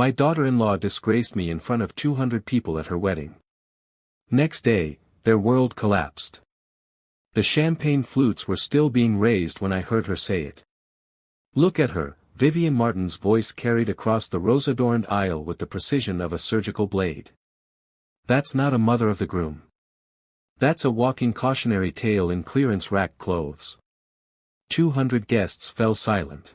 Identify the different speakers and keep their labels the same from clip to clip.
Speaker 1: My daughter-in-law disgraced me in front of 200 people at her wedding. Next day, their world collapsed. The champagne flutes were still being raised when I heard her say it. Look at her, Vivian Martin's voice carried across the rose-adorned aisle with the precision of a surgical blade. That's not a mother of the groom. That's a walking cautionary tale in clearance rack clothes. 200 guests fell silent.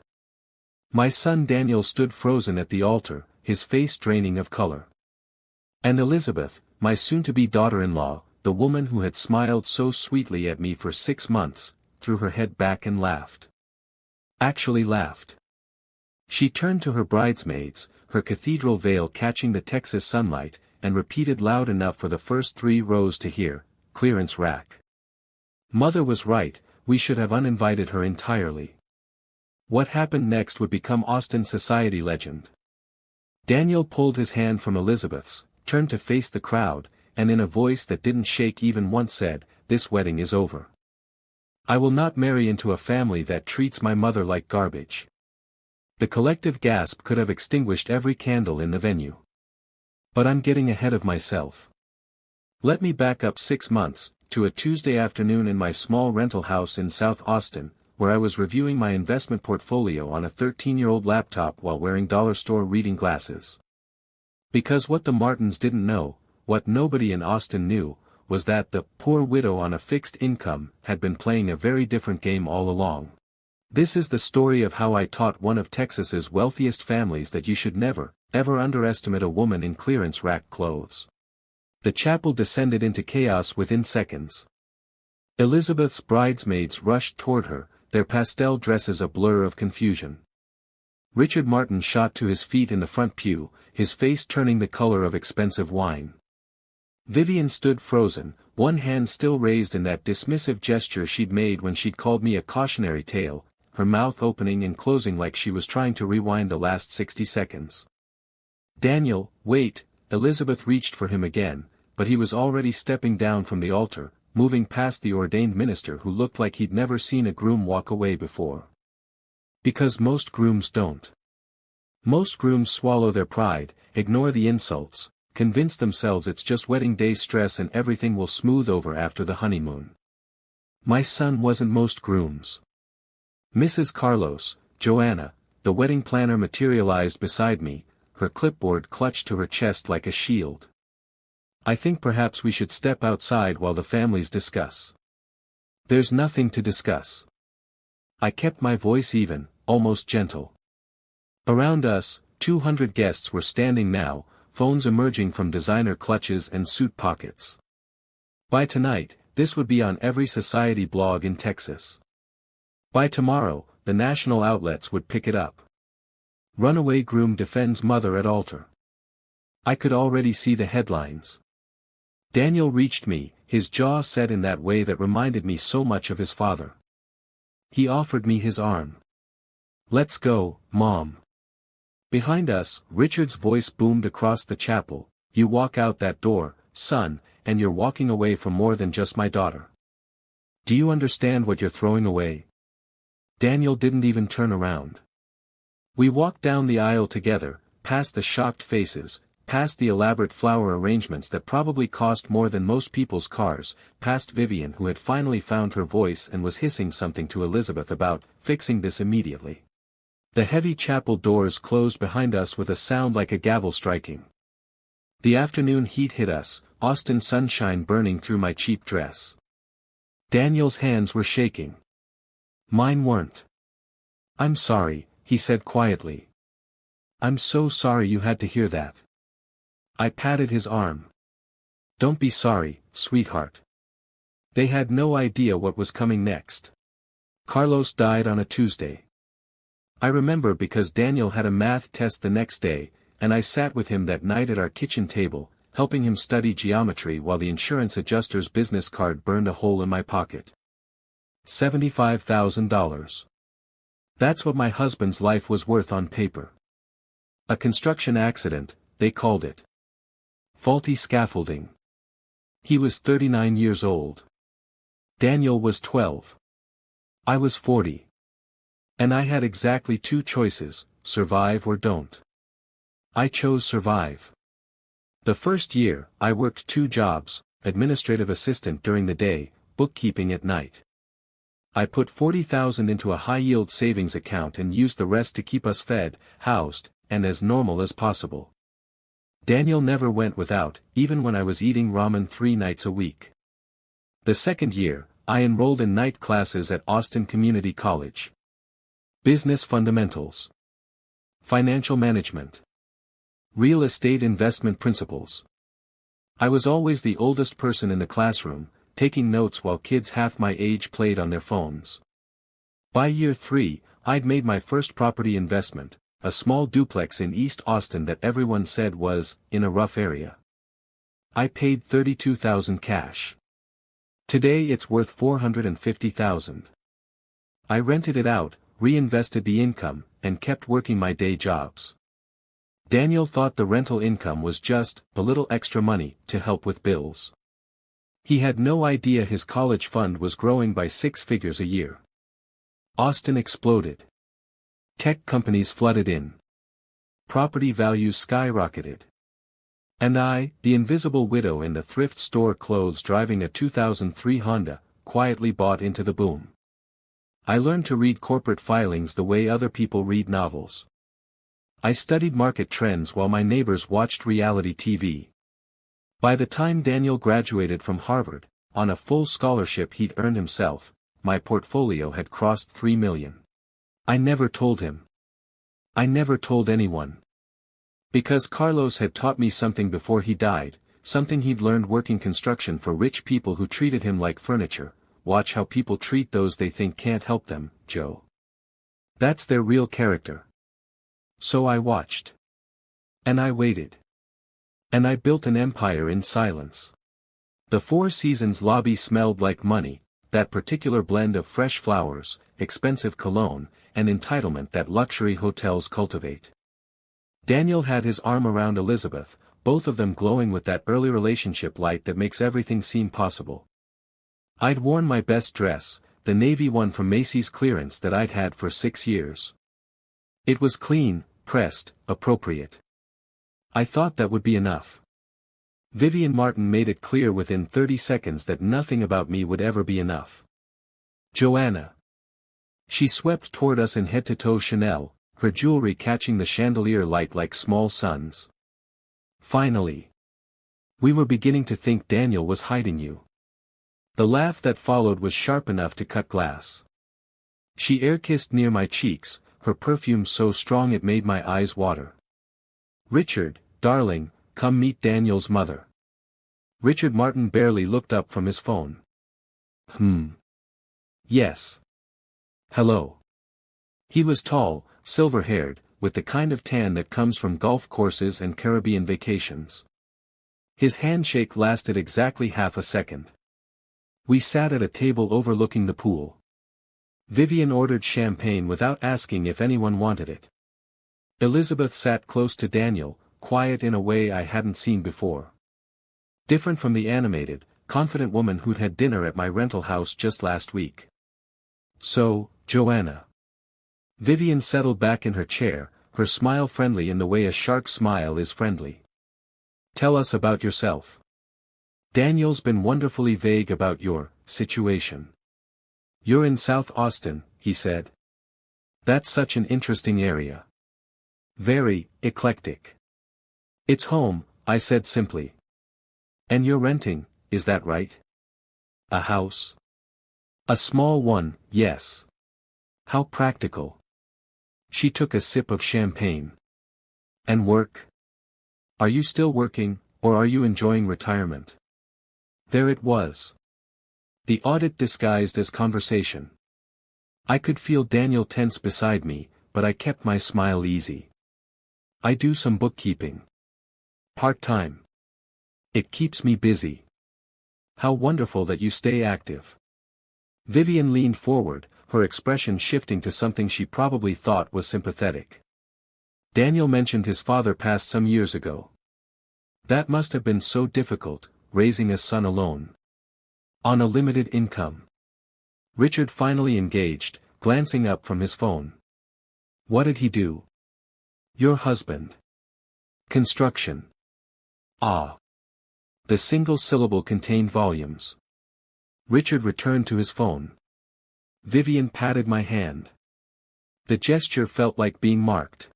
Speaker 1: My son Daniel stood frozen at the altar, his face draining of color. And Elizabeth, my soon-to-be daughter-in-law, the woman who had smiled so sweetly at me for 6 months, threw her head back and laughed. Actually laughed. She turned to her bridesmaids, her cathedral veil catching the Texas sunlight, and repeated loud enough for the first 3 rows to hear, "Clearance rack." Mother was right, we should have uninvited her entirely. What happened next would become Austin society legend. Daniel pulled his hand from Elizabeth's, turned to face the crowd, and in a voice that didn't shake even once said, "This wedding is over. I will not marry into a family that treats my mother like garbage." The collective gasp could have extinguished every candle in the venue. But I'm getting ahead of myself. Let me back up 6 months, to a Tuesday afternoon in my small rental house in South Austin, where I was reviewing my investment portfolio on a 13-year-old laptop while wearing dollar store reading glasses. Because what the Martins didn't know, what nobody in Austin knew, was that the poor widow on a fixed income had been playing a very different game all along. This is the story of how I taught one of Texas's wealthiest families that you should never, ever underestimate a woman in clearance rack clothes. The chapel descended into chaos within seconds. Elizabeth's bridesmaids rushed toward her, their pastel dresses a blur of confusion. Richard Martin shot to his feet in the front pew, his face turning the color of expensive wine. Vivian stood frozen, one hand still raised in that dismissive gesture she'd made when she'd called me a cautionary tale, her mouth opening and closing like she was trying to rewind the last 60 seconds. "Daniel, wait," Elizabeth reached for him again, but he was already stepping down from the altar, moving past the ordained minister who looked like he'd never seen a groom walk away before. Because most grooms don't. Most grooms swallow their pride, ignore the insults, convince themselves it's just wedding day stress and everything will smooth over after the honeymoon. My son wasn't most grooms. Mrs. Carlos, Joanna, the wedding planner materialized beside me, her clipboard clutched to her chest like a shield. "I think perhaps we should step outside while the families discuss." "There's nothing to discuss." I kept my voice even, almost gentle. Around us, 200 guests were standing now, phones emerging from designer clutches and suit pockets. By tonight, this would be on every society blog in Texas. By tomorrow, the national outlets would pick it up. "Runaway groom defends mother at altar." I could already see the headlines. Daniel reached me, his jaw set in that way that reminded me so much of his father. He offered me his arm. "Let's go, Mom." Behind us, Richard's voice boomed across the chapel, "You walk out that door, son, and you're walking away from more than just my daughter. Do you understand what you're throwing away?" Daniel didn't even turn around. We walked down the aisle together, past the shocked faces, past the elaborate flower arrangements that probably cost more than most people's cars, past Vivian who had finally found her voice and was hissing something to Elizabeth about fixing this immediately. The heavy chapel doors closed behind us with a sound like a gavel striking. The afternoon heat hit us, Austin sunshine burning through my cheap dress. Daniel's hands were shaking. Mine weren't. "I'm sorry," he said quietly. "I'm so sorry you had to hear that." I patted his arm. "Don't be sorry, sweetheart." They had no idea what was coming next. Carlos died on a Tuesday. I remember because Daniel had a math test the next day, and I sat with him that night at our kitchen table, helping him study geometry while the insurance adjuster's business card burned a hole in my pocket. $75,000. That's what my husband's life was worth on paper. A construction accident, they called it. Faulty scaffolding. He was 39 years old. Daniel was 12. I was 40. And I had exactly 2 choices, survive or don't. I chose survive. The first year, I worked 2 jobs, administrative assistant during the day, bookkeeping at night. I put 40,000 into a high-yield savings account and used the rest to keep us fed, housed, and as normal as possible. Daniel never went without, even when I was eating ramen 3 nights a week. The second year, I enrolled in night classes at Austin Community College. Business fundamentals. Financial management. Real estate investment principles. I was always the oldest person in the classroom, taking notes while kids half my age played on their phones. By year 3, I'd made my first property investment, a small duplex in East Austin that everyone said was in a rough area. I paid $32,000 cash. Today it's worth $450,000. I rented it out, reinvested the income, and kept working my day jobs. Daniel thought the rental income was just a little extra money to help with bills. He had no idea his college fund was growing by 6 figures a year. Austin exploded. Tech companies flooded in. Property values skyrocketed. And I, the invisible widow in the thrift store clothes driving a 2003 Honda, quietly bought into the boom. I learned to read corporate filings the way other people read novels. I studied market trends while my neighbors watched reality TV. By the time Daniel graduated from Harvard, on a full scholarship he'd earned himself, my portfolio had crossed $3 million. I never told him. I never told anyone. Because Carlos had taught me something before he died, something he'd learned working construction for rich people who treated him like furniture. Watch how people treat those they think can't help them, Joe. That's their real character. So I watched. And I waited. And I built an empire in silence. The Four Seasons lobby smelled like money, that particular blend of fresh flowers, expensive cologne, and entitlement that luxury hotels cultivate. Daniel had his arm around Elizabeth, both of them glowing with that early relationship light that makes everything seem possible. I'd worn my best dress, the navy one from Macy's clearance that I'd had for 6 years. It was clean, pressed, appropriate. I thought that would be enough. Vivian Martin made it clear within 30 seconds that nothing about me would ever be enough. Joanna. She swept toward us in head-to-toe Chanel, her jewelry catching the chandelier light like small suns. Finally. We were beginning to think Daniel was hiding you. The laugh that followed was sharp enough to cut glass. She air-kissed near my cheeks, her perfume so strong it made my eyes water. Richard, darling, come meet Daniel's mother. Richard Martin barely looked up from his phone. Yes. Hello. He was tall, silver-haired, with the kind of tan that comes from golf courses and Caribbean vacations. His handshake lasted exactly half a second. We sat at a table overlooking the pool. Vivian ordered champagne without asking if anyone wanted it. Elizabeth sat close to Daniel, quiet in a way I hadn't seen before. Different from the animated, confident woman who'd had dinner at my rental house just last week. So, Joanna. Vivian settled back in her chair, her smile friendly in the way a shark's smile is friendly. Tell us about yourself. Daniel's been wonderfully vague about your situation. You're in South Austin, he said. That's such an interesting area. Very eclectic. It's home, I said simply. And you're renting, is that right? A house? A small one, yes. How practical. She took a sip of champagne. And work? Are you still working, or are you enjoying retirement? There it was. The audit disguised as conversation. I could feel Daniel tense beside me, but I kept my smile easy. I do some bookkeeping. Part-time. It keeps me busy. How wonderful that you stay active. Vivian leaned forward, her expression shifting to something she probably thought was sympathetic. Daniel mentioned his father passed some years ago. That must have been so difficult, raising a son alone. On a limited income. Richard finally engaged, glancing up from his phone. What did he do? Your husband. Construction. Ah. The single syllable contained volumes. Richard returned to his phone. Vivian patted my hand. The gesture felt like being marked.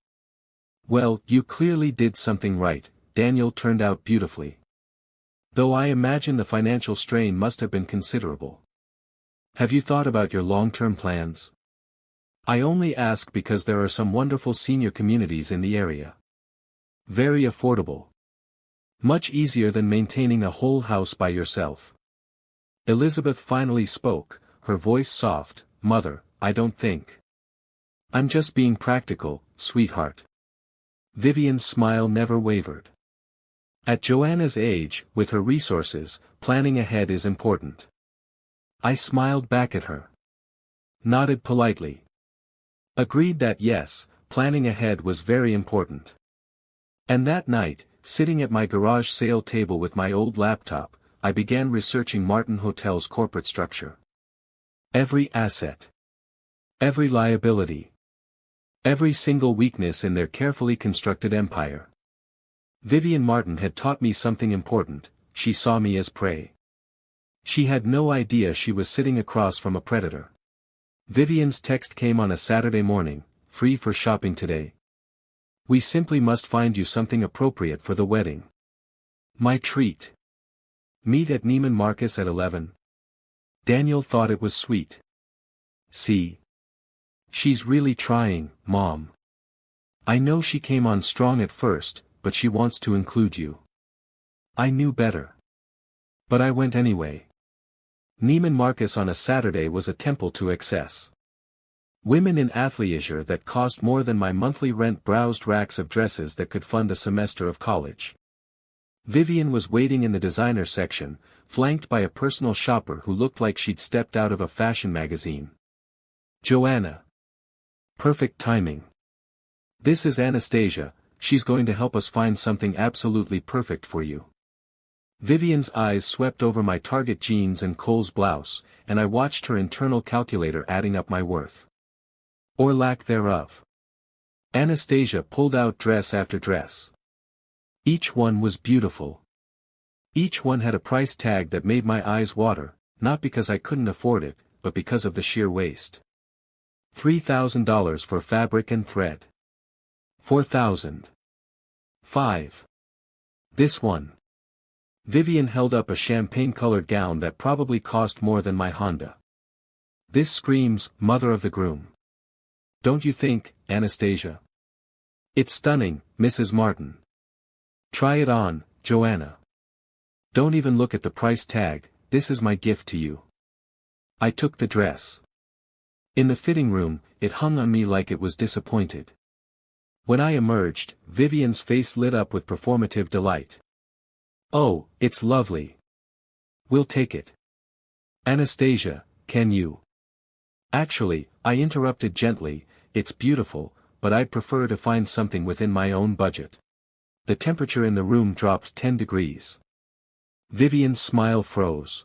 Speaker 1: Well, you clearly did something right. Daniel turned out beautifully. Though I imagine the financial strain must have been considerable. Have you thought about your long-term plans? I only ask because there are some wonderful senior communities in the area. Very affordable. Much easier than maintaining a whole house by yourself. Elizabeth finally spoke, her voice soft. Mother, I don't think. I'm just being practical, sweetheart. Vivian's smile never wavered. At Joanna's age, with her resources, planning ahead is important. I smiled back at her. Nodded politely. Agreed that yes, planning ahead was very important. And that night, sitting at my garage sale table with my old laptop, I began researching Martin Hotel's corporate structure. Every asset. Every liability. Every single weakness in their carefully constructed empire. Vivian Martin had taught me something important. She saw me as prey. She had no idea she was sitting across from a predator. Vivian's text came on a Saturday morning, free for shopping today. We simply must find you something appropriate for the wedding. My treat. Meet at Neiman Marcus at 11. Daniel thought it was sweet. See. She's really trying, Mom. I know she came on strong at first, but she wants to include you. I knew better. But I went anyway. Neiman Marcus on a Saturday was a temple to excess. Women in athleisure that cost more than my monthly rent browsed racks of dresses that could fund a semester of college. Vivian was waiting in the designer section, flanked by a personal shopper who looked like she'd stepped out of a fashion magazine. Joanna. Perfect timing. This is Anastasia, she's going to help us find something absolutely perfect for you. Vivian's eyes swept over my Target jeans and Kohl's blouse, and I watched her internal calculator adding up my worth. Or lack thereof. Anastasia pulled out dress after dress. Each one was beautiful. Each one had a price tag that made my eyes water, not because I couldn't afford it, but because of the sheer waste. $3,000 for fabric and thread. $4,000. $5,000. This one. Vivian held up a champagne-colored gown that probably cost more than my Honda. This screams, mother of the groom. Don't you think, Anastasia? It's stunning, Mrs. Martin. Try it on, Joanna. Don't even look at the price tag, this is my gift to you. I took the dress. In the fitting room, it hung on me like it was disappointed. When I emerged, Vivian's face lit up with performative delight. Oh, it's lovely. We'll take it. Anastasia, can you? Actually, I interrupted gently, it's beautiful, but I'd prefer to find something within my own budget. The temperature in the room dropped 10 degrees. Vivian's smile froze.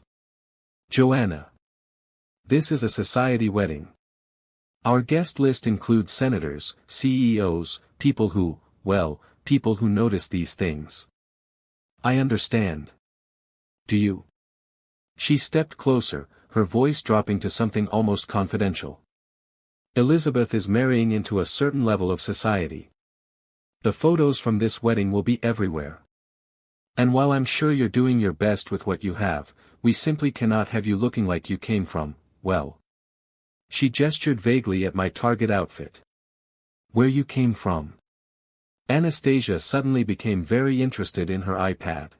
Speaker 1: Joanna. This is a society wedding. Our guest list includes senators, CEOs, people who notice these things. I understand. Do you? She stepped closer, her voice dropping to something almost confidential. Elizabeth is marrying into a certain level of society. The photos from this wedding will be everywhere. And while I'm sure you're doing your best with what you have, we simply cannot have you looking like you came from, well. She gestured vaguely at my Target outfit. Where you came from. Anastasia suddenly became very interested in her iPad.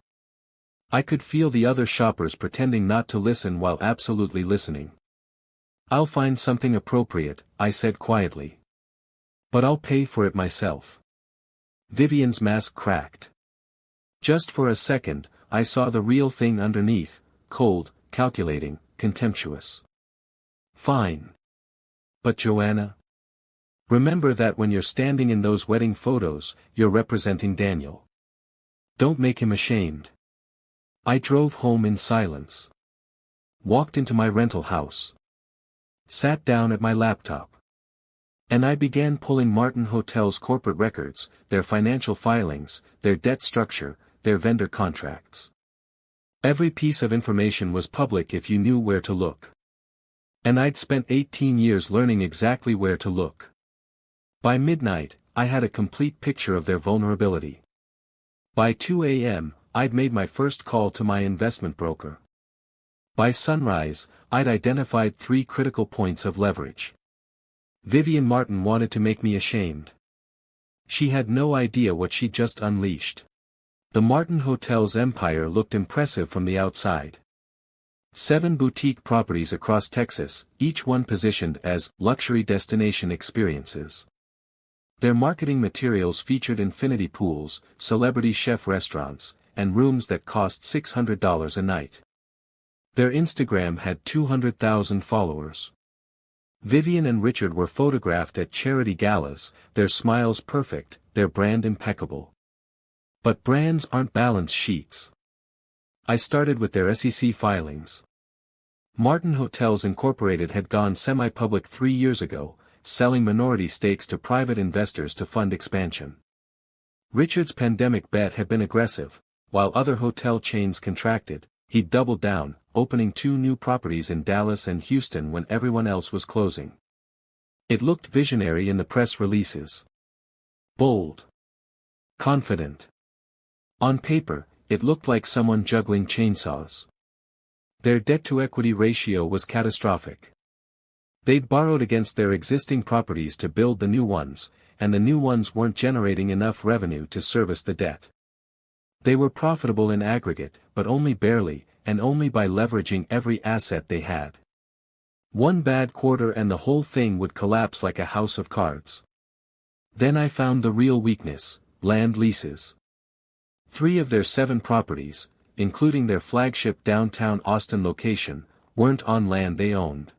Speaker 1: I could feel the other shoppers pretending not to listen while absolutely listening. I'll find something appropriate, I said quietly. But I'll pay for it myself. Vivian's mask cracked. Just for a second, I saw the real thing underneath, cold, calculating, contemptuous. Fine. But Joanna? Remember that when you're standing in those wedding photos, you're representing Daniel. Don't make him ashamed. I drove home in silence. Walked into my rental house. Sat down at my laptop. And I began pulling Martin Hotel's corporate records, their financial filings, their debt structure, their vendor contracts. Every piece of information was public if you knew where to look. And I'd spent 18 years learning exactly where to look. By midnight, I had a complete picture of their vulnerability. By 2 a.m., I'd made my first call to my investment broker. By sunrise, I'd identified 3 critical points of leverage. Vivian Martin wanted to make me ashamed. She had no idea what she'd just unleashed. The Martin Hotel's empire looked impressive from the outside. 7 boutique properties across Texas, each one positioned as luxury destination experiences. Their marketing materials featured infinity pools, celebrity chef restaurants, and rooms that cost $600 a night. Their Instagram had 200,000 followers. Vivian and Richard were photographed at charity galas, their smiles perfect, their brand impeccable. But brands aren't balance sheets. I started with their SEC filings. Martin Hotels Incorporated had gone semi-public 3 years ago, selling minority stakes to private investors to fund expansion. Richard's pandemic bet had been aggressive. While other hotel chains contracted, he doubled down, opening 2 new properties in Dallas and Houston when everyone else was closing. It looked visionary in the press releases. Bold. Confident. On paper, it looked like someone juggling chainsaws. Their debt-to-equity ratio was catastrophic. They'd borrowed against their existing properties to build the new ones, and the new ones weren't generating enough revenue to service the debt. They were profitable in aggregate, but only barely, and only by leveraging every asset they had. One bad quarter and the whole thing would collapse like a house of cards. Then I found the real weakness: land leases. 3 of their 7 properties, including their flagship downtown Austin location, weren't on land they owned.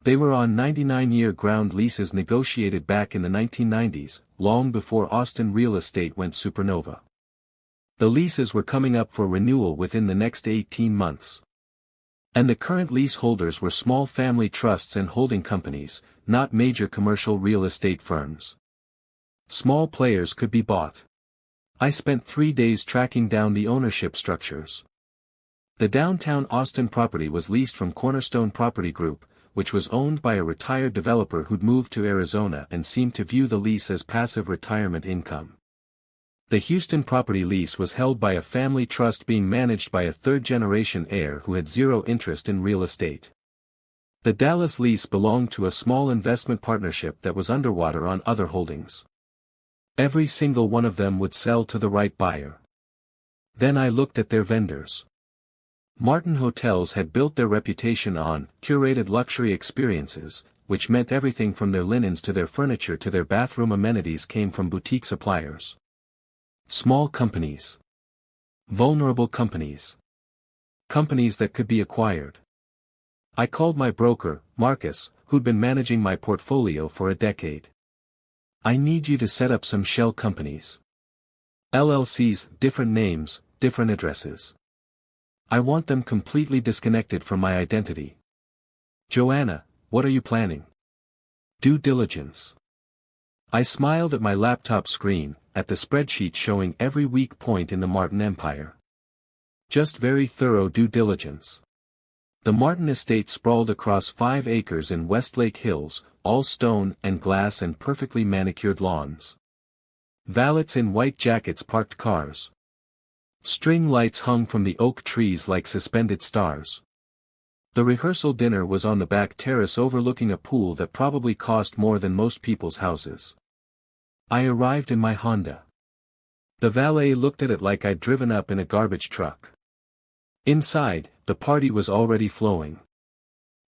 Speaker 1: They were on 99-year ground leases negotiated back in the 1990s, long before Austin real estate went supernova. The leases were coming up for renewal within the next 18 months. And the current leaseholders were small family trusts and holding companies, not major commercial real estate firms. Small players could be bought. I spent 3 days tracking down the ownership structures. The downtown Austin property was leased from Cornerstone Property Group, which was owned by a retired developer who'd moved to Arizona and seemed to view the lease as passive retirement income. The Houston property lease was held by a family trust being managed by a third-generation heir who had zero interest in real estate. The Dallas lease belonged to a small investment partnership that was underwater on other holdings. Every single one of them would sell to the right buyer. Then I looked at their vendors. Martin Hotels had built their reputation on curated luxury experiences, which meant everything from their linens to their furniture to their bathroom amenities came from boutique suppliers. Small companies. Vulnerable companies. Companies that could be acquired. I called my broker, Marcus, who'd been managing my portfolio for a decade. I need you to set up some shell companies. LLCs, different names, different addresses. I want them completely disconnected from my identity. Joanna, what are you planning? Due diligence. I smiled at my laptop screen, at the spreadsheet showing every weak point in the Martin empire. Just very thorough due diligence. The Martin estate sprawled across 5 acres in Westlake Hills, all stone and glass and perfectly manicured lawns. Valets in white jackets parked cars. String lights hung from the oak trees like suspended stars. The rehearsal dinner was on the back terrace overlooking a pool that probably cost more than most people's houses. I arrived in my Honda. The valet looked at it like I'd driven up in a garbage truck. Inside, the party was already flowing.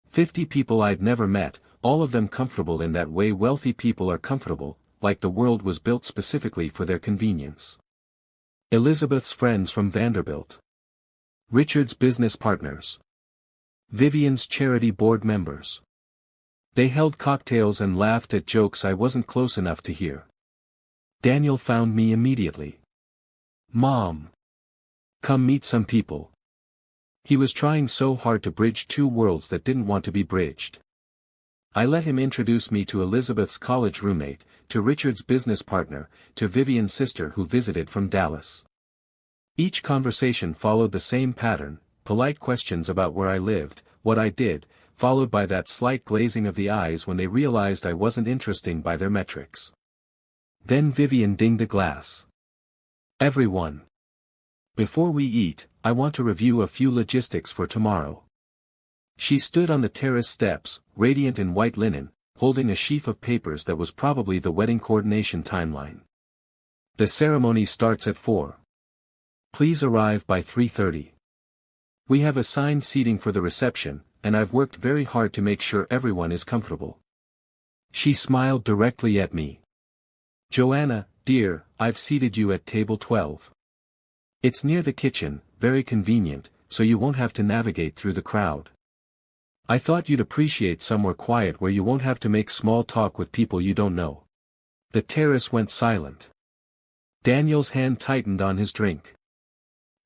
Speaker 1: 50 people I'd never met, all of them comfortable in that way wealthy people are comfortable, like the world was built specifically for their convenience. Elizabeth's friends from Vanderbilt. Richard's business partners. Vivian's charity board members. They held cocktails and laughed at jokes I wasn't close enough to hear. Daniel found me immediately. Mom. Come meet some people. He was trying so hard to bridge 2 worlds that didn't want to be bridged. I let him introduce me to Elizabeth's college roommate, to Richard's business partner, to Vivian's sister who visited from Dallas. Each conversation followed the same pattern, polite questions about where I lived, what I did, followed by that slight glazing of the eyes when they realized I wasn't interesting by their metrics. Then Vivian dinged a glass. Everyone. Before we eat, I want to review a few logistics for tomorrow. She stood on the terrace steps, radiant in white linen, holding a sheaf of papers that was probably the wedding coordination timeline. The ceremony starts at 4. Please arrive by 3:30. We have assigned seating for the reception, and I've worked very hard to make sure everyone is comfortable. She smiled directly at me. Joanna, dear, I've seated you at table 12. It's near the kitchen, very convenient, so you won't have to navigate through the crowd. I thought you'd appreciate somewhere quiet where you won't have to make small talk with people you don't know. The terrace went silent. Daniel's hand tightened on his drink.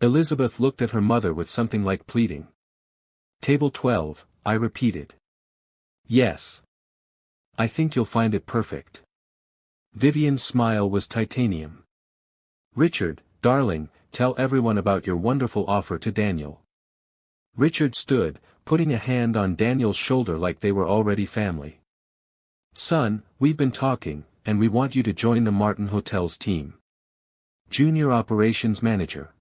Speaker 1: Elizabeth looked at her mother with something like pleading. Table 12, I repeated. Yes. I think you'll find it perfect. Vivian's smile was titanium. Richard, darling, tell everyone about your wonderful offer to Daniel. Richard stood, putting a hand on Daniel's shoulder like they were already family. Son, we've been talking, and we want you to join the Martin Hotel's team. Junior Operations Manager.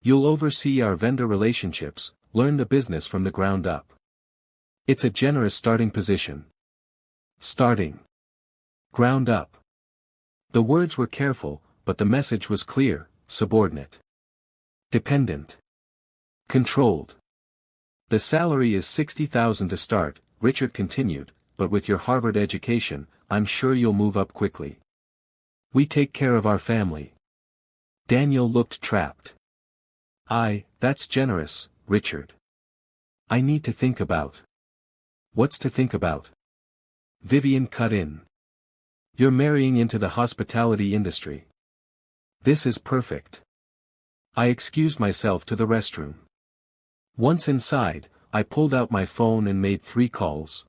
Speaker 1: You'll oversee our vendor relationships, learn the business from the ground up. It's a generous starting position. Starting. Ground up. The words were careful, but the message was clear, subordinate. Dependent. Controlled. The salary is $60,000 to start, Richard continued, but with your Harvard education, I'm sure you'll move up quickly. We take care of our family. Daniel looked trapped. That's generous, Richard. I need to think about. What's to think about? Vivian cut in. You're marrying into the hospitality industry. This is perfect. I excused myself to the restroom. Once inside, I pulled out my phone and made 3 calls.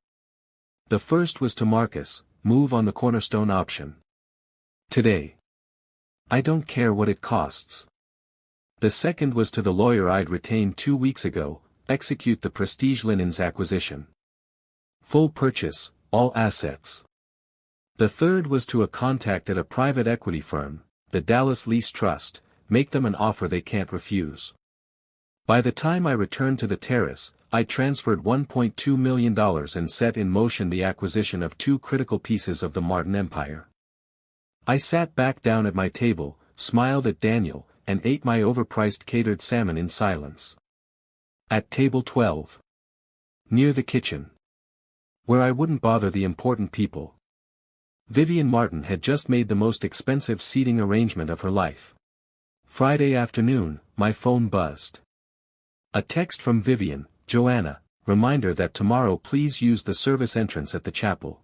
Speaker 1: The first was to Marcus, move on the cornerstone option. Today. I don't care what it costs. The second was to the lawyer I'd retained 2 weeks ago, execute the Prestige Linens acquisition. Full purchase, all assets. The third was to a contact at a private equity firm, the Dallas Lease Trust, make them an offer they can't refuse. By the time I returned to the terrace, I transferred $1.2 million and set in motion the acquisition of 2 critical pieces of the Martin Empire. I sat back down at my table, smiled at Daniel, and ate my overpriced catered salmon in silence. At table 12. Near the kitchen. Where I wouldn't bother the important people. Vivian Martin had just made the most expensive seating arrangement of her life. Friday afternoon, my phone buzzed. A text from Vivian, Joanna, reminder that tomorrow please use the service entrance at the chapel.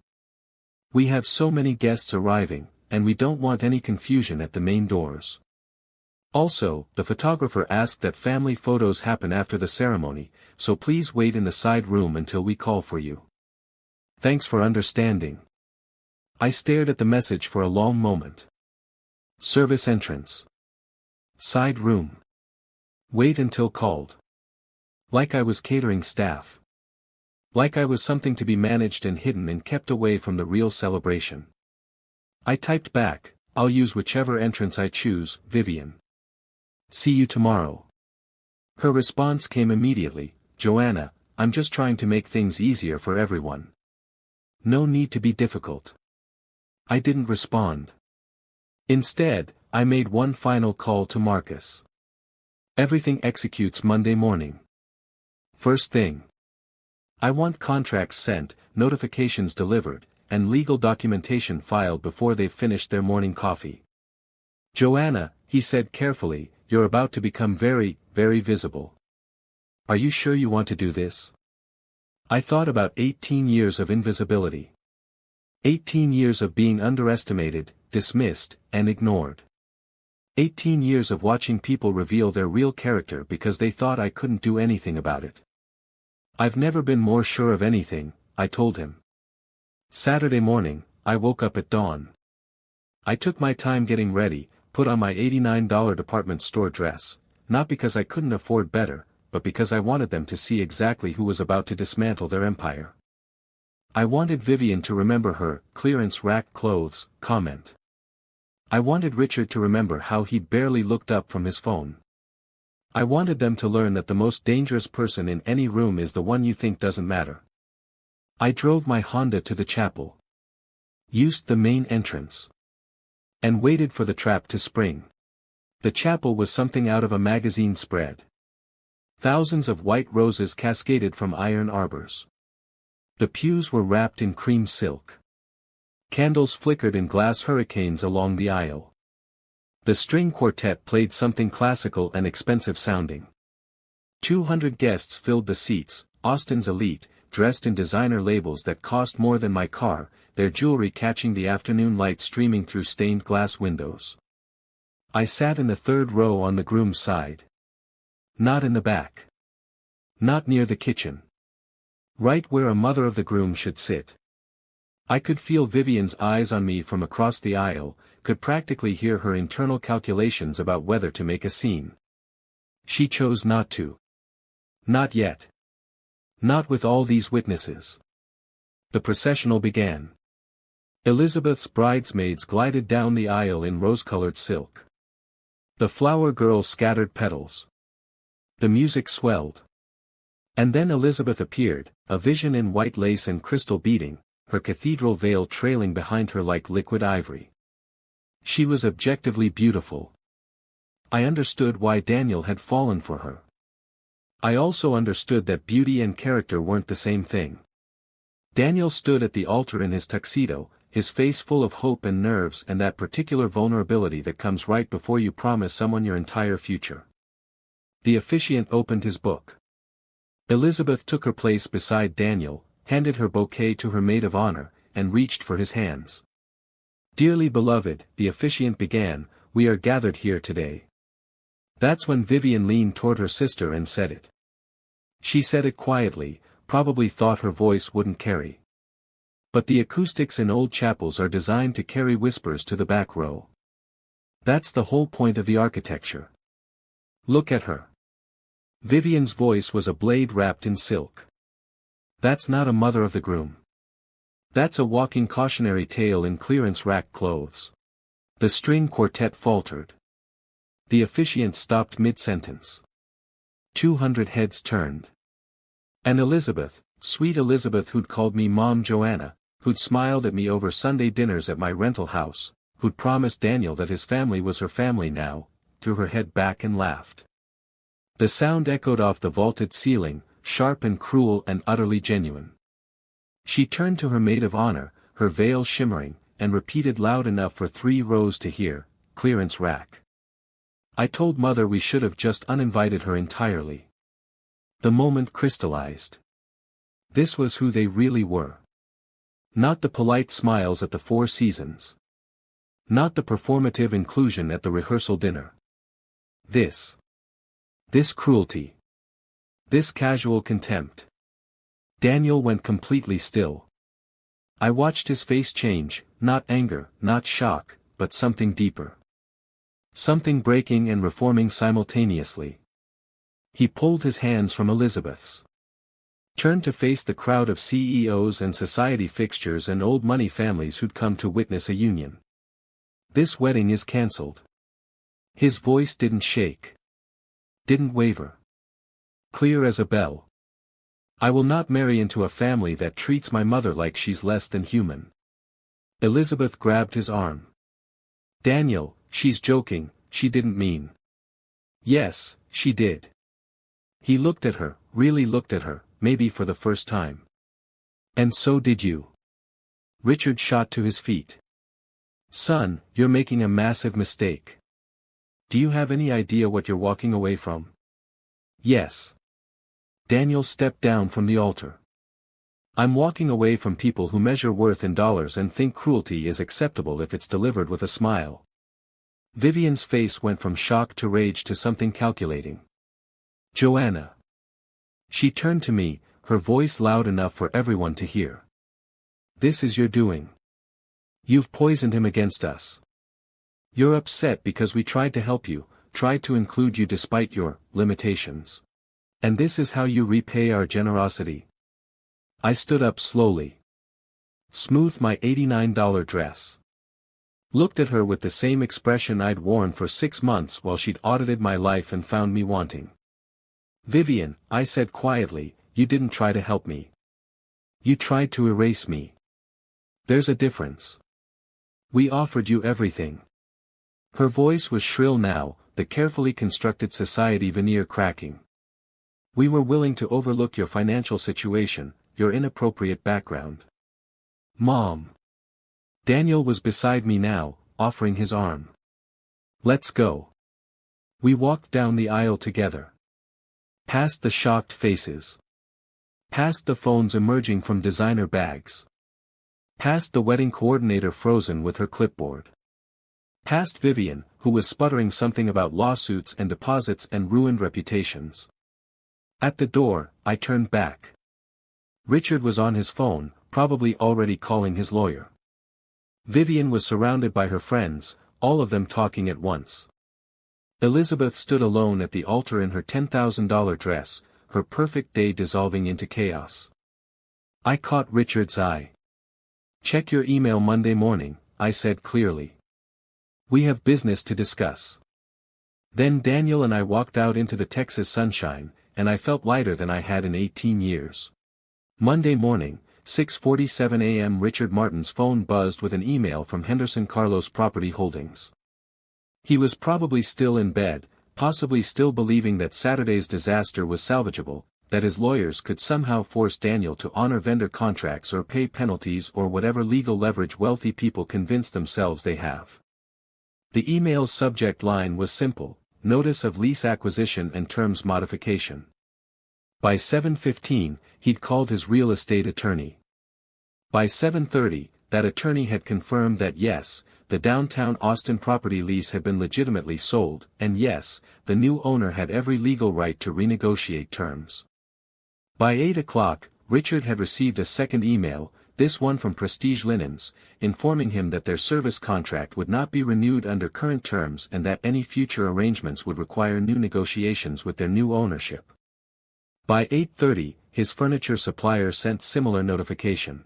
Speaker 1: We have so many guests arriving, and we don't want any confusion at the main doors. Also, the photographer asked that family photos happen after the ceremony, so please wait in the side room until we call for you. Thanks for understanding. I stared at the message for a long moment. Service entrance. Side room. Wait until called. Like I was catering staff. Like I was something to be managed and hidden and kept away from the real celebration. I typed back, I'll use whichever entrance I choose, Vivian. See you tomorrow. Her response came immediately, Joanna, I'm just trying to make things easier for everyone. No need to be difficult. I didn't respond. Instead, I made one final call to Marcus. Everything executes Monday morning. First thing. I want contracts sent, notifications delivered, and legal documentation filed before they've finished their morning coffee. Joanna, he said carefully, you're about to become very, very visible. Are you sure you want to do this? I thought about 18 years of invisibility. 18 years of being underestimated, dismissed, and ignored. 18 years of watching people reveal their real character because they thought I couldn't do anything about it. I've never been more sure of anything, I told him. Saturday morning, I woke up at dawn. I took my time getting ready, put on my $89 department store dress, not because I couldn't afford better, but because I wanted them to see exactly who was about to dismantle their empire. I wanted Vivian to remember her clearance rack clothes comment. I wanted Richard to remember how he barely looked up from his phone. I wanted them to learn that the most dangerous person in any room is the one you think doesn't matter. I drove my Honda to the chapel. Used the main entrance. And waited for the trap to spring. The chapel was something out of a magazine spread. Thousands of white roses cascaded from iron arbors. The pews were wrapped in cream silk. Candles flickered in glass hurricanes along the aisle. The string quartet played something classical and expensive sounding. 200 guests filled the seats, Austin's elite, dressed in designer labels that cost more than my car, their jewelry catching the afternoon light streaming through stained glass windows. I sat in the third row on the groom's side. Not in the back. Not near the kitchen. Right where a mother of the groom should sit. I could feel Vivian's eyes on me from across the aisle, could practically hear her internal calculations about whether to make a scene. She chose not to. Not yet. Not with all these witnesses. The processional began. Elizabeth's bridesmaids glided down the aisle in rose-colored silk. The flower girl scattered petals. The music swelled. And then Elizabeth appeared, a vision in white lace and crystal beading, her cathedral veil trailing behind her like liquid ivory. She was objectively beautiful. I understood why Daniel had fallen for her. I also understood that beauty and character weren't the same thing. Daniel stood at the altar in his tuxedo, his face full of hope and nerves and that particular vulnerability that comes right before you promise someone your entire future. The officiant opened his book. Elizabeth took her place beside Daniel, handed her bouquet to her maid of honor, and reached for his hands. "Dearly beloved," the officiant began, "we are gathered here today." That's when Vivian leaned toward her sister and said it. She said it quietly, probably thought her voice wouldn't carry. But the acoustics in old chapels are designed to carry whispers to the back row. That's the whole point of the architecture. Look at her. Vivian's voice was a blade wrapped in silk. That's not a mother of the groom. That's a walking cautionary tale in clearance rack clothes. The string quartet faltered. The officiant stopped mid-sentence. 200 heads turned. And Elizabeth, sweet Elizabeth who'd called me Mom Joanna, who'd smiled at me over Sunday dinners at my rental house, who'd promised Daniel that his family was her family now, threw her head back and laughed. The sound echoed off the vaulted ceiling, sharp and cruel and utterly genuine. She turned to her maid of honor, her veil shimmering, and repeated loud enough for 3 rows to hear, "Clearance rack." I told Mother we should have just uninvited her entirely. The moment crystallized. This was who they really were. Not the polite smiles at the Four Seasons. Not the performative inclusion at the rehearsal dinner. This cruelty. This casual contempt. Daniel went completely still. I watched his face change, not anger, not shock, but something deeper. Something breaking and reforming simultaneously. He pulled his hands from Elizabeth's. Turned to face the crowd of CEOs and society fixtures and old money families who'd come to witness a union. "This wedding is cancelled." His voice didn't shake. Didn't waver. Clear as a bell. "I will not marry into a family that treats my mother like she's less than human." Elizabeth grabbed his arm. "Daniel, she's joking, she didn't mean." "Yes, she did." He looked at her, really looked at her, maybe for the first time. "And so did you." Richard shot to his feet. "Son, you're making a massive mistake. Do you have any idea what you're walking away from?" "Yes." Daniel stepped down from the altar. "I'm walking away from people who measure worth in dollars and think cruelty is acceptable if it's delivered with a smile." Vivian's face went from shock to rage to something calculating. "Joanna." She turned to me, her voice loud enough for everyone to hear. This is your doing. You've poisoned him against us. You're upset because we tried to help you, tried to include you despite your limitations. And this is how you repay our generosity. I stood up slowly. Smoothed my $89 dress. Looked at her with the same expression I'd worn for 6 months while she'd audited my life and found me wanting. Vivian, I said quietly, you didn't try to help me. You tried to erase me. There's a difference. We offered you everything. Her voice was shrill now, the carefully constructed society veneer cracking. We were willing to overlook your financial situation, your inappropriate background. Mom. Daniel was beside me now, offering his arm. Let's go. We walked down the aisle together. Past the shocked faces. Past the phones emerging from designer bags. Past the wedding coordinator frozen with her clipboard. Past Vivian, who was sputtering something about lawsuits and deposits and ruined reputations. At the door, I turned back. Richard was on his phone, probably already calling his lawyer. Vivian was surrounded by her friends, all of them talking at once. Elizabeth stood alone at the altar in her $10,000 dress, her perfect day dissolving into chaos. I caught Richard's eye. Check your email Monday morning, I said clearly. We have business to discuss. Then Daniel and I walked out into the Texas sunshine, and I felt lighter than I had in 18 years. Monday morning, 6:47 a.m. Richard Martin's phone buzzed with an email from Henderson Carlos Property Holdings. He was probably still in bed, possibly still believing that Saturday's disaster was salvageable, that his lawyers could somehow force Daniel to honor vendor contracts or pay penalties or whatever legal leverage wealthy people convince themselves they have. The email's subject line was simple, notice of lease acquisition and terms modification. By 7:15, he'd called his real estate attorney. By 7:30, that attorney had confirmed that yes, the downtown Austin property lease had been legitimately sold, and yes, the new owner had every legal right to renegotiate terms. By 8 o'clock, Richard had received a second email, this one from Prestige Linens, informing him that their service contract would not be renewed under current terms and that any future arrangements would require new negotiations with their new ownership. By 8:30, his furniture supplier sent similar notification.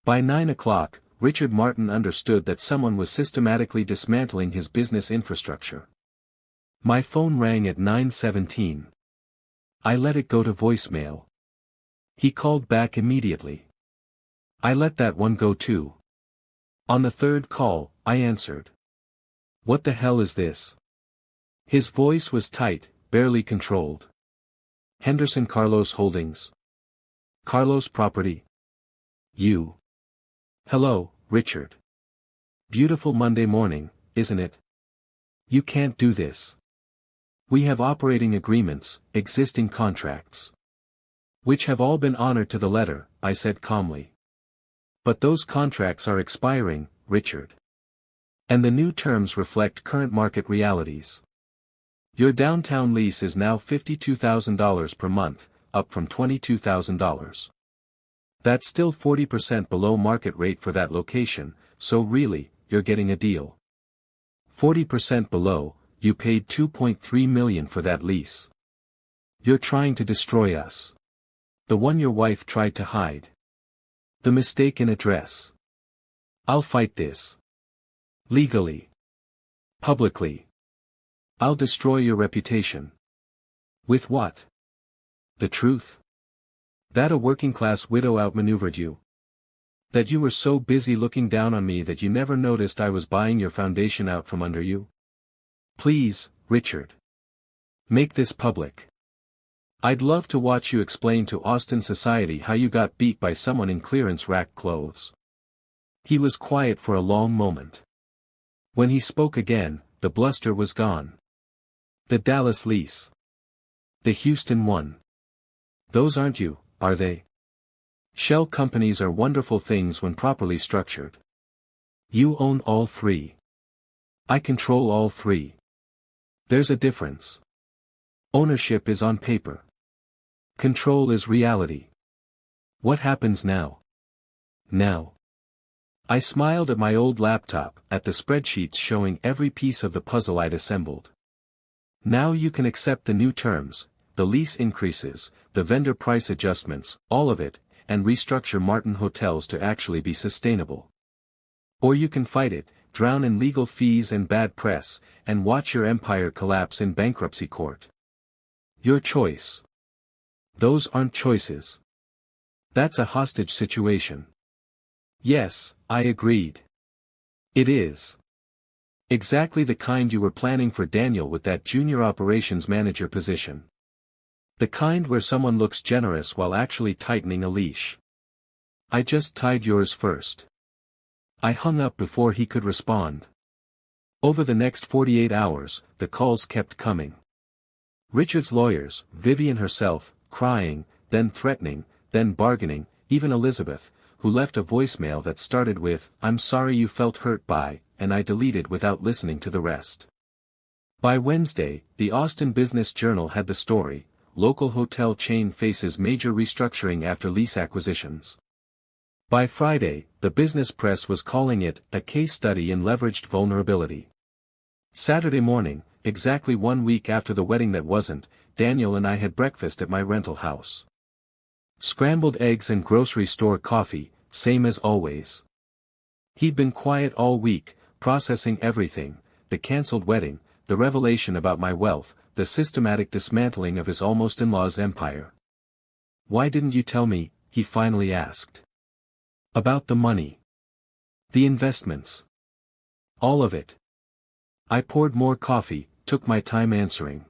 Speaker 1: By 9 o'clock, Richard Martin understood that someone was systematically dismantling his business infrastructure. My phone rang at 9:17. I let it go to voicemail. He called back immediately. I let that one go too. On the third call, I answered. What the hell is this? His voice was tight, barely controlled. Henderson Carlos Holdings. Carlos Property. You. Hello, Richard. Beautiful Monday morning, isn't it? You can't do this. We have operating agreements, existing contracts. Which have all been honored to the letter, I said calmly. But those contracts are expiring, Richard. And the new terms reflect current market realities. Your downtown lease is now $52,000 per month, up from $22,000. That's still 40% below market rate for that location, so really, you're getting a deal. 40% below, you paid $2.3 million for that lease. You're trying to destroy us. The one your wife tried to hide. The mistaken address. I'll fight this. Legally. Publicly. I'll destroy your reputation. With what? The truth? That a working-class widow outmaneuvered you? That you were so busy looking down on me that you never noticed I was buying your foundation out from under you? Please, Richard. Make this public. I'd love to watch you explain to Austin society how you got beat by someone in clearance rack clothes. He was quiet for a long moment. When he spoke again, the bluster was gone. The Dallas lease. The Houston one. Those aren't you, are they? Shell companies are wonderful things when properly structured. You own all three. I control all three. There's a difference. Ownership is on paper. Control is reality. What happens now? now. I smiled at my old laptop, at the spreadsheets showing every piece of the puzzle I'd assembled. Now you can accept the new terms, the lease increases, the vendor price adjustments, all of it, and restructure Martin Hotels to actually be sustainable. Or you can fight it, drown in legal fees and bad press, and watch your empire collapse in bankruptcy court. Your choice. Those aren't choices. That's a hostage situation. Yes, I agreed. It is. Exactly the kind you were planning for Daniel with that junior operations manager position. The kind where someone looks generous while actually tightening a leash. I just tied yours first. I hung up before he could respond. Over the next 48 hours, the calls kept coming. Richard's lawyers, Vivian herself, crying, then threatening, then bargaining, even Elizabeth, who left a voicemail that started with, "I'm sorry you felt hurt by," and I deleted without listening to the rest. By Wednesday, the Austin Business Journal had the story, "Local hotel chain faces major restructuring after lease acquisitions." By Friday, the business press was calling it, "a case study in leveraged vulnerability." Saturday morning, exactly 1 week after the wedding that wasn't, Daniel and I had breakfast at my rental house. Scrambled eggs and grocery store coffee, same as always. He'd been quiet all week, processing everything, the cancelled wedding, the revelation about my wealth, the systematic dismantling of his almost in-law's empire. "Why didn't you tell me?" he finally asked. "About the money. The investments. All of it." I poured more coffee, took my time answering.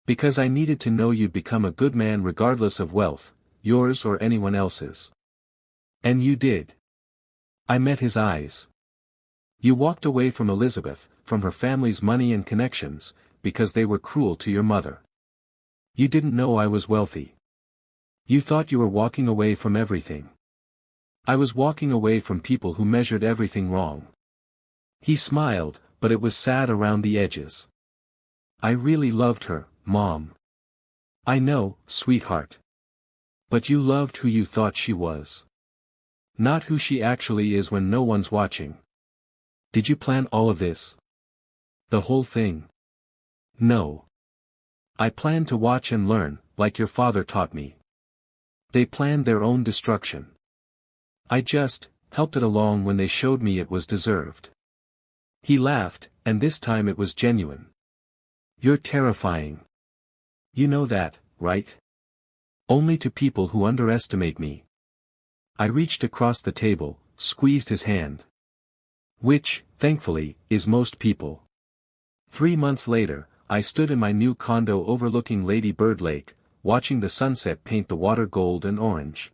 Speaker 1: "Because I needed to know you'd become a good man regardless of wealth, yours or anyone else's. And you did." I met his eyes. "You walked away from Elizabeth, from her family's money and connections, because they were cruel to your mother. You didn't know I was wealthy. You thought you were walking away from everything. I was walking away from people who measured everything wrong." He smiled, but it was sad around the edges. "I really loved her, Mom." "I know, sweetheart. But you loved who you thought she was. Not who she actually is when no one's watching." "Did you plan all of this? The whole thing?" "No. I planned to watch and learn, like your father taught me. They planned their own destruction. I just helped it along when they showed me it was deserved." He laughed, and this time it was genuine. "You're terrifying. You know that, right? Only to people who underestimate me." I reached across the table, squeezed his hand. "Which, thankfully, is most people." 3 months later, I stood in my new condo overlooking Lady Bird Lake, watching the sunset paint the water gold and orange.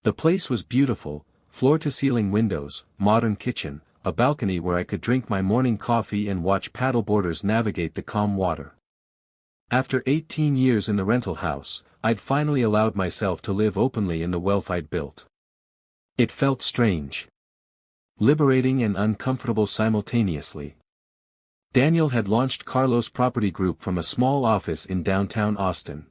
Speaker 1: The place was beautiful, floor-to-ceiling windows, modern kitchen, a balcony where I could drink my morning coffee and watch paddleboarders navigate the calm water. After 18 years in the rental house, I'd finally allowed myself to live openly in the wealth I'd built. It felt strange. Liberating and uncomfortable simultaneously. Daniel had launched Carlos Property Group from a small office in downtown Austin.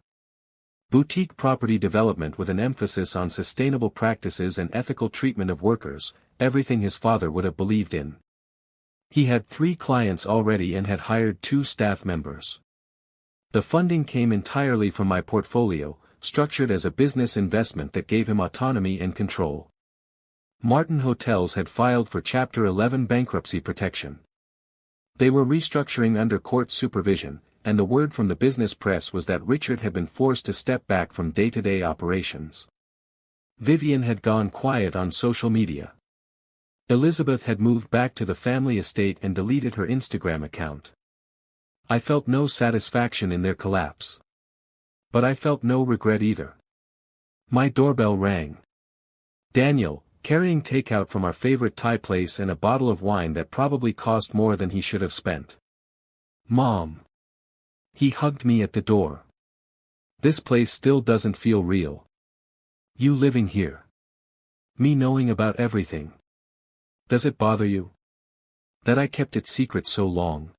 Speaker 1: Boutique property development with an emphasis on sustainable practices and ethical treatment of workers, everything his father would have believed in. He had 3 clients already and had hired 2 staff members. The funding came entirely from my portfolio, structured as a business investment that gave him autonomy and control. Martin Hotels had filed for Chapter 11 bankruptcy protection. They were restructuring under court supervision, and the word from the business press was that Richard had been forced to step back from day-to-day operations. Vivian had gone quiet on social media. Elizabeth had moved back to the family estate and deleted her Instagram account. I felt no satisfaction in their collapse. But I felt no regret either. My doorbell rang. Daniel, carrying takeout from our favorite Thai place and a bottle of wine that probably cost more than he should have spent. "Mom." He hugged me at the door. "This place still doesn't feel real. You living here. Me knowing about everything. Does it bother you? That I kept it secret so long?"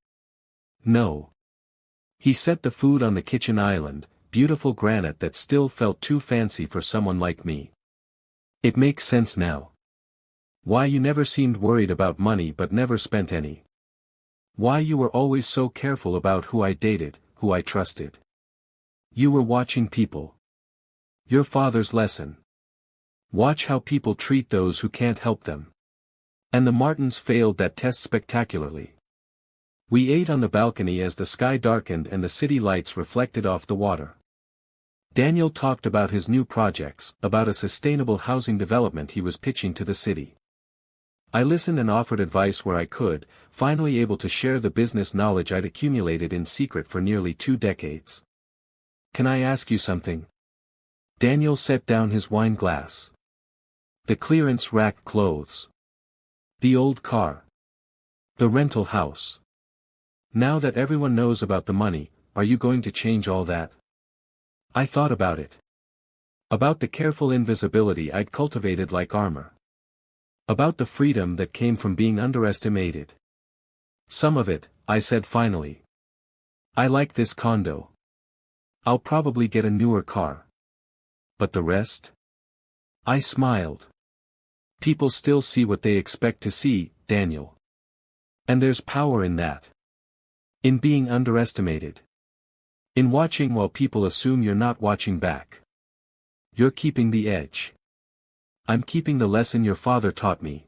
Speaker 1: "No." He set the food on the kitchen island, beautiful granite that still felt too fancy for someone like me. It makes sense now. Why you never seemed worried about money but never spent any. Why you were always so careful about who I dated, who I trusted. You were watching people. Your father's lesson. Watch how people treat those who can't help them. And the Martins failed that test spectacularly. We ate on the balcony as the sky darkened and the city lights reflected off the water. Daniel talked about his new projects, about a sustainable housing development he was pitching to the city. I listened and offered advice where I could, finally able to share the business knowledge I'd accumulated in secret for nearly 2 decades. Can I ask you something? Daniel set down his wine glass. The clearance rack clothes. The old car. The rental house. Now that everyone knows about the money, are you going to change all that? I thought about it. About the careful invisibility I'd cultivated like armor. About the freedom that came from being underestimated. Some of it, I said finally. I like this condo. I'll probably get a newer car. But the rest? I smiled. People still see what they expect to see, Daniel. And there's power in that. In being underestimated. In watching while people assume you're not watching back. You're keeping the edge. I'm keeping the lesson your father taught me.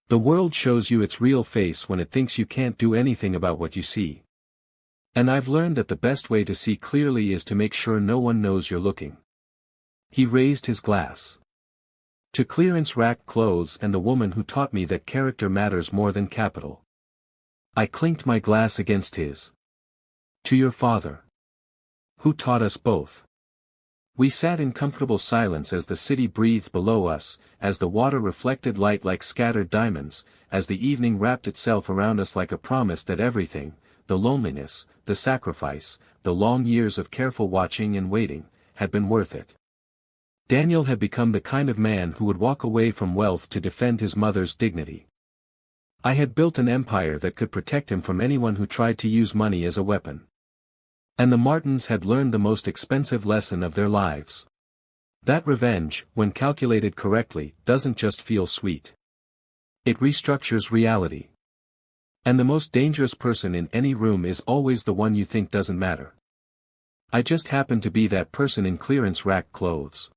Speaker 1: The world shows you its real face when it thinks you can't do anything about what you see. And I've learned that the best way to see clearly is to make sure no one knows you're looking. He raised his glass. To clearance rack clothes and the woman who taught me that character matters more than capital. I clinked my glass against his. To your father. Who taught us both. We sat in comfortable silence as the city breathed below us, as the water reflected light like scattered diamonds, as the evening wrapped itself around us like a promise that everything, the loneliness, the sacrifice, the long years of careful watching and waiting, had been worth it. Daniel had become the kind of man who would walk away from wealth to defend his mother's dignity. I had built an empire that could protect him from anyone who tried to use money as a weapon. And the Martins had learned the most expensive lesson of their lives. That revenge, when calculated correctly, doesn't just feel sweet. It restructures reality. And the most dangerous person in any room is always the one you think doesn't matter. I just happened to be that person in clearance rack clothes.